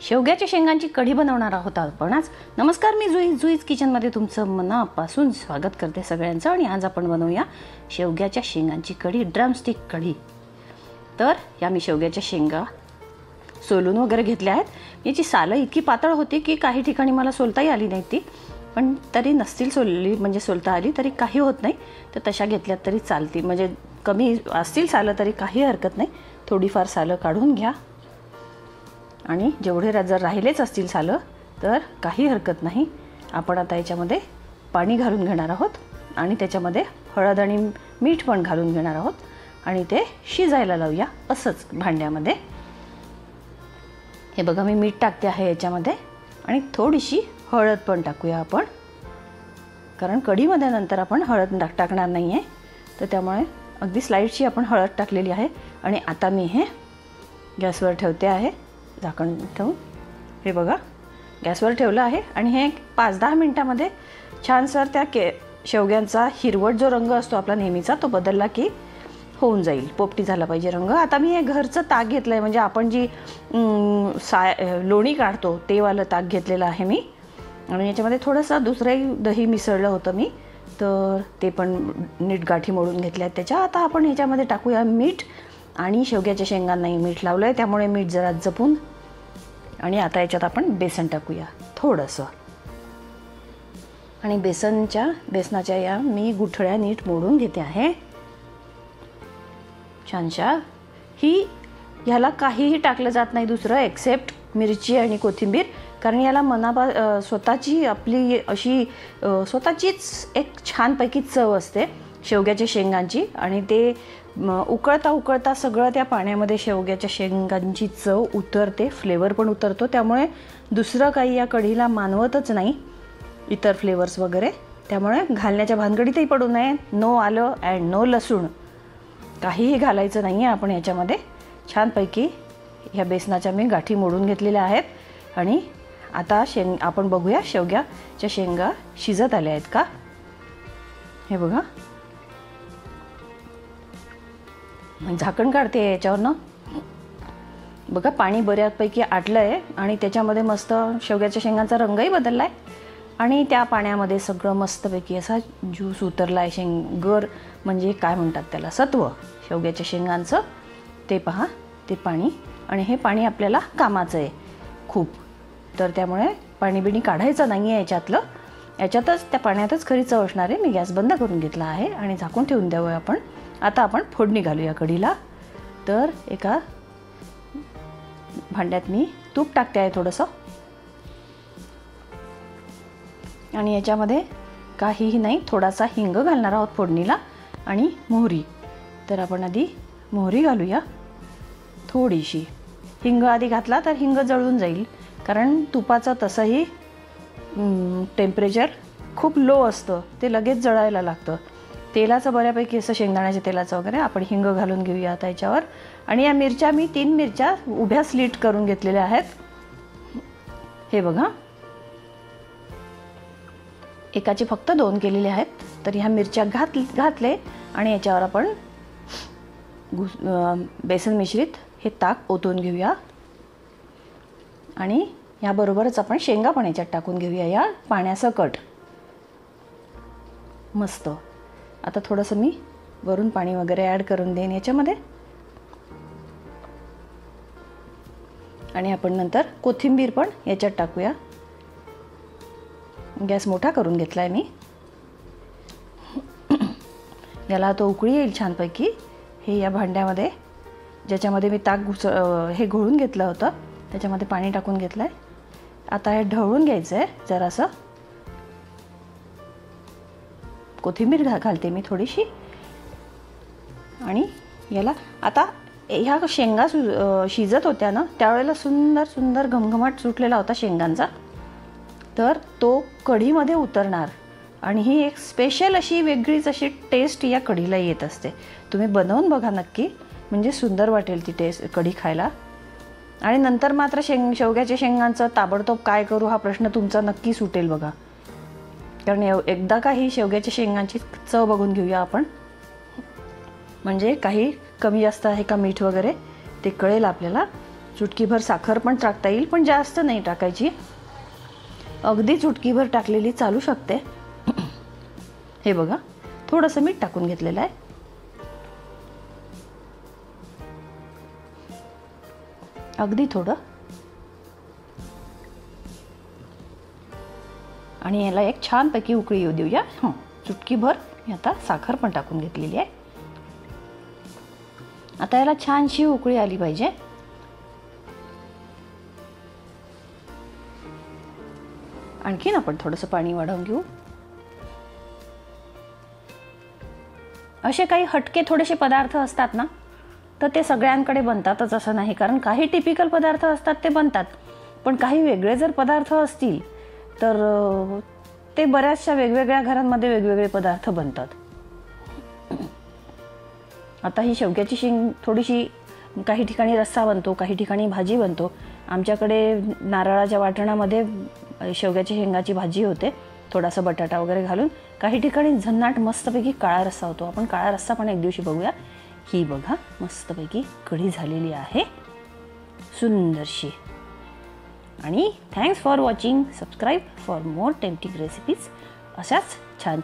शेवग्याच्या शेंगांची कढी बनवणार आहोत आपण आज. नमस्कार, मी जुईज किचनमध्ये तुमचं मनापासून स्वागत करते सगळ्यांचं. आणि आज आपण बनवूया शेवग्याच्या शेंगांची कढी, ड्रमस्टिक कढी. तर या मी शेवग्याच्या शेंगा सोलून वगैरे घेतल्या आहेत. याची सालं इतकी पातळ होती की काही ठिकाणी मला सोलताही आली नाही ती, पण तरी नसतील सोलली म्हणजे सोलता आली तरी काही होत नाही. तर तशा घेतल्यात तरी चालती, म्हणजे कमी असतील सालं तरी काही हरकत नाही. थोडीफार सालं काढून घ्या आणि जेवढे जर राहिलेच असतील सालं तर काही हरकत नाही. आपण आता याच्यामध्ये पाणी घालून घेणार आहोत आणि त्याच्यामध्ये हळद आणि मीठ पण घालून घेणार आहोत आणि ते शिजायला लावूया असंच भांड्यामध्ये. हे बघा, मी मीठ टाकते आहे याच्यामध्ये आणि थोडीशी हळद पण टाकूया आपण, कारण कढीमध्ये नंतर आपण हळद टाकणार नाही आहे. तर त्यामुळे अगदी स्लाईडची आपण हळद टाकलेली आहे. आणि आता मी हे गॅसवर ठेवते आहे, झाकण ठेवून. हे बघा, गॅसवर ठेवलं आहे आणि हे 5-10 मिनटामध्ये छानसर त्या शेवग्यांचा हिरवट जो रंग असतो आपला नेहमीचा तो बदलला की होऊन जाईल. पोपटी झाला पाहिजे रंग. आता मी हे घरचं ताक घेतलं आहे, म्हणजे आपण जी लोणी काढतो ते वालं ताक घेतलेलं आहे मी. आणि याच्यामध्ये थोडंसं दुसरंही दही मिसळलं होतं मी, तर ते पण नीट गाठी मोडून घेतल्या आहेत त्याच्या. आता आपण ह्याच्यामध्ये टाकूया मीठ. आणि शेवग्याच्या शेंगांनाही मीठ लावलं आहे त्यामुळे मीठ जरा जपून. आणि आता याच्यात आपण बेसन टाकूया थोडंसं. आणि बेसनाच्या या मी गुठळ्या नीट मोडून घेते आहे छानशा. ह्याला काहीही टाकलं जात नाही दुसरं एक्सेप्ट मिरची आणि कोथिंबीर, कारण याला स्वतःची आपली अशी स्वतःचीच एक छानपैकी चव असते शेवग्याच्या शेंगांची. आणि ते उकळता उकळता सगळं त्या पाण्यामध्ये शेवग्याच्या शेंगांची चव उतरते, फ्लेवर पण उतरतो. त्यामुळे दुसरं काही या कढीला मानवतच नाही, इतर फ्लेवर्स वगैरे. त्यामुळे घालण्याच्या भानगडीतही पडू नये. नो आलं अँड नो लसूण, काहीही घालायचं नाही आहे आपण याच्यामध्ये. छानपैकी ह्या बेसनाच्या मी गाठी मोडून घेतलेल्या आहेत. आणि आता आपण बघूया शेवग्याच्या शेंगा शिजत आल्या आहेत का. हे बघा, झाकण काढते याच्यावरनं. बघा, पाणी बऱ्यापैकी आटलं आहे आणि त्याच्यामध्ये मस्त शेवग्याच्या शेंगांचा रंगही बदलला आहे. आणि त्या पाण्यामध्ये सगळं मस्तपैकी असा ज्यूस उतरला आहे. गर म्हणजे काय म्हणतात त्याला, सत्व शेवग्याच्या शेंगांचं. ते पहा, ते पाणी. आणि हे पाणी आपल्याला कामाचं आहे खूप. तर त्यामुळे पाणी बिणी काढायचं नाही आहे याच्यातलं. याच्यातच त्या पाण्यातच खरी चव असणार आहे. मी गॅस बंद करून घेतला आहे आणि झाकून ठेवून द्यावं आपण. आता आपण फोडणी घालूया कढीला. तर एका भांड्यात मी तूप टाकते आहे थोडंसं. आणि याच्यामध्ये काहीही नाही, थोडासा हिंग घालणार आहोत फोडणीला आणि मोहरी. तर आपण आधी मोहरी घालूया थोडीशी. हिंग आधी घातला तर हिंग जळून जाईल, कारण तुपाचं तसंही टेम्परेचर खूप लो असतं, ते लगेच जळायला लागतं. तेलाचं बऱ्यापैकी असं शेंगदाण्याच्या तेलाचं वगैरे आपण हिंग घालून घेऊया आता याच्यावर. आणि या मिरच्या मी 3 मिरच्या उभ्या स्लीट करून घेतलेल्या आहेत. हे बघा, एकाची फक्त 2 केलेले आहेत. तर ह्या मिरच्या घातले आणि याच्यावर आपण बेसन मिश्रित हे ताक ओतून घेऊया. आणि याबरोबरच आपण शेंगा पण याच्यात टाकून घेऊया या पाण्यासकट. मस्त. आता थोडंसं मी वरून पाणी वगैरे ॲड करून देईन याच्यामध्ये. आणि आपण नंतर कोथिंबीर पण याच्यात टाकूया. गॅस मोठा करून घेतला आहे मी. याला तो उकळी येईल छानपैकी. हे या भांड्यामध्ये ज्याच्यामध्ये मी हे घोळून घेतलं होतं त्याच्यामध्ये पाणी टाकून घेतलं आहे. आता हे ढवळून घ्यायचं आहे जरासं. कोथिंबीर घालते मी थोडीशी. आणि याला आता ह्या शेंगा शिजत होत्या ना, त्यावेळेला सुंदर सुंदर घमघमाट सुटलेला होता शेंगांचा. तर तो कढीमध्ये उतरणार. आणि ही एक स्पेशल अशी वेगळीच अशी टेस्ट या कढीला येत असते. तुम्ही बनवून बघा नक्की, म्हणजे सुंदर वाटेल ती टेस्ट कढी खायला. आणि नंतर मात्र शेवग्याच्या शेंगांचं ताबडतोब काय करू हा प्रश्न तुमचा नक्की सुटेल बघा. कारण एकदा काही शेवग्याच्या शेंगांची चव बघून घेऊया आपण, म्हणजे काही कमी जास्त आहे का मीठ वगैरे ते कळेल आपल्याला. चुटकीभर साखर पण टाकता येईल, पण जास्त नाही टाकायची, अगदी चुटकीभर टाकलेली चालू शकते. हे बघा, थोडंसं मीठ टाकून घेतलेलं आहे. अगदी थोडं. आणि याला एक छानपैकी उकळी येऊ देऊया. चुटकीभर मी आता साखर पण टाकून घेतलेली आहे. आता याला छानशी उकळी आली पाहिजे. आणखीन आपण थोडंसं पाणी वाढवून घेऊ. असे काही हटके थोडेसे पदार्थ असतात ना, तर ते सगळ्यांकडे बनतातच असं नाही. कारण काही टिपिकल पदार्थ असतात ते बनतात, पण काही वेगळे जर पदार्थ असतील तर ते बऱ्याचशा वेगवेगळ्या घरांमध्ये वेगवेगळे पदार्थ बनतात. आता ही शेवग्याची शेंग थोडीशी, काही ठिकाणी रस्सा बनतो, काही ठिकाणी भाजी बनतो. आमच्याकडे नारळाच्या वाटणामध्ये शेवग्याची शेंगाची भाजी होते, थोडासा बटाटा वगैरे घालून. काही ठिकाणी झन्नाट मस्तपैकी काळा रस्सा होतो. आपण काळा रस्सा पण एक दिवशी बघूया. ही बघा, मस्तपैकी कढी झालेली आहे, सुंदरशी. आणि thanks for watching. Subscribe for more tempting recipes. अशाच छान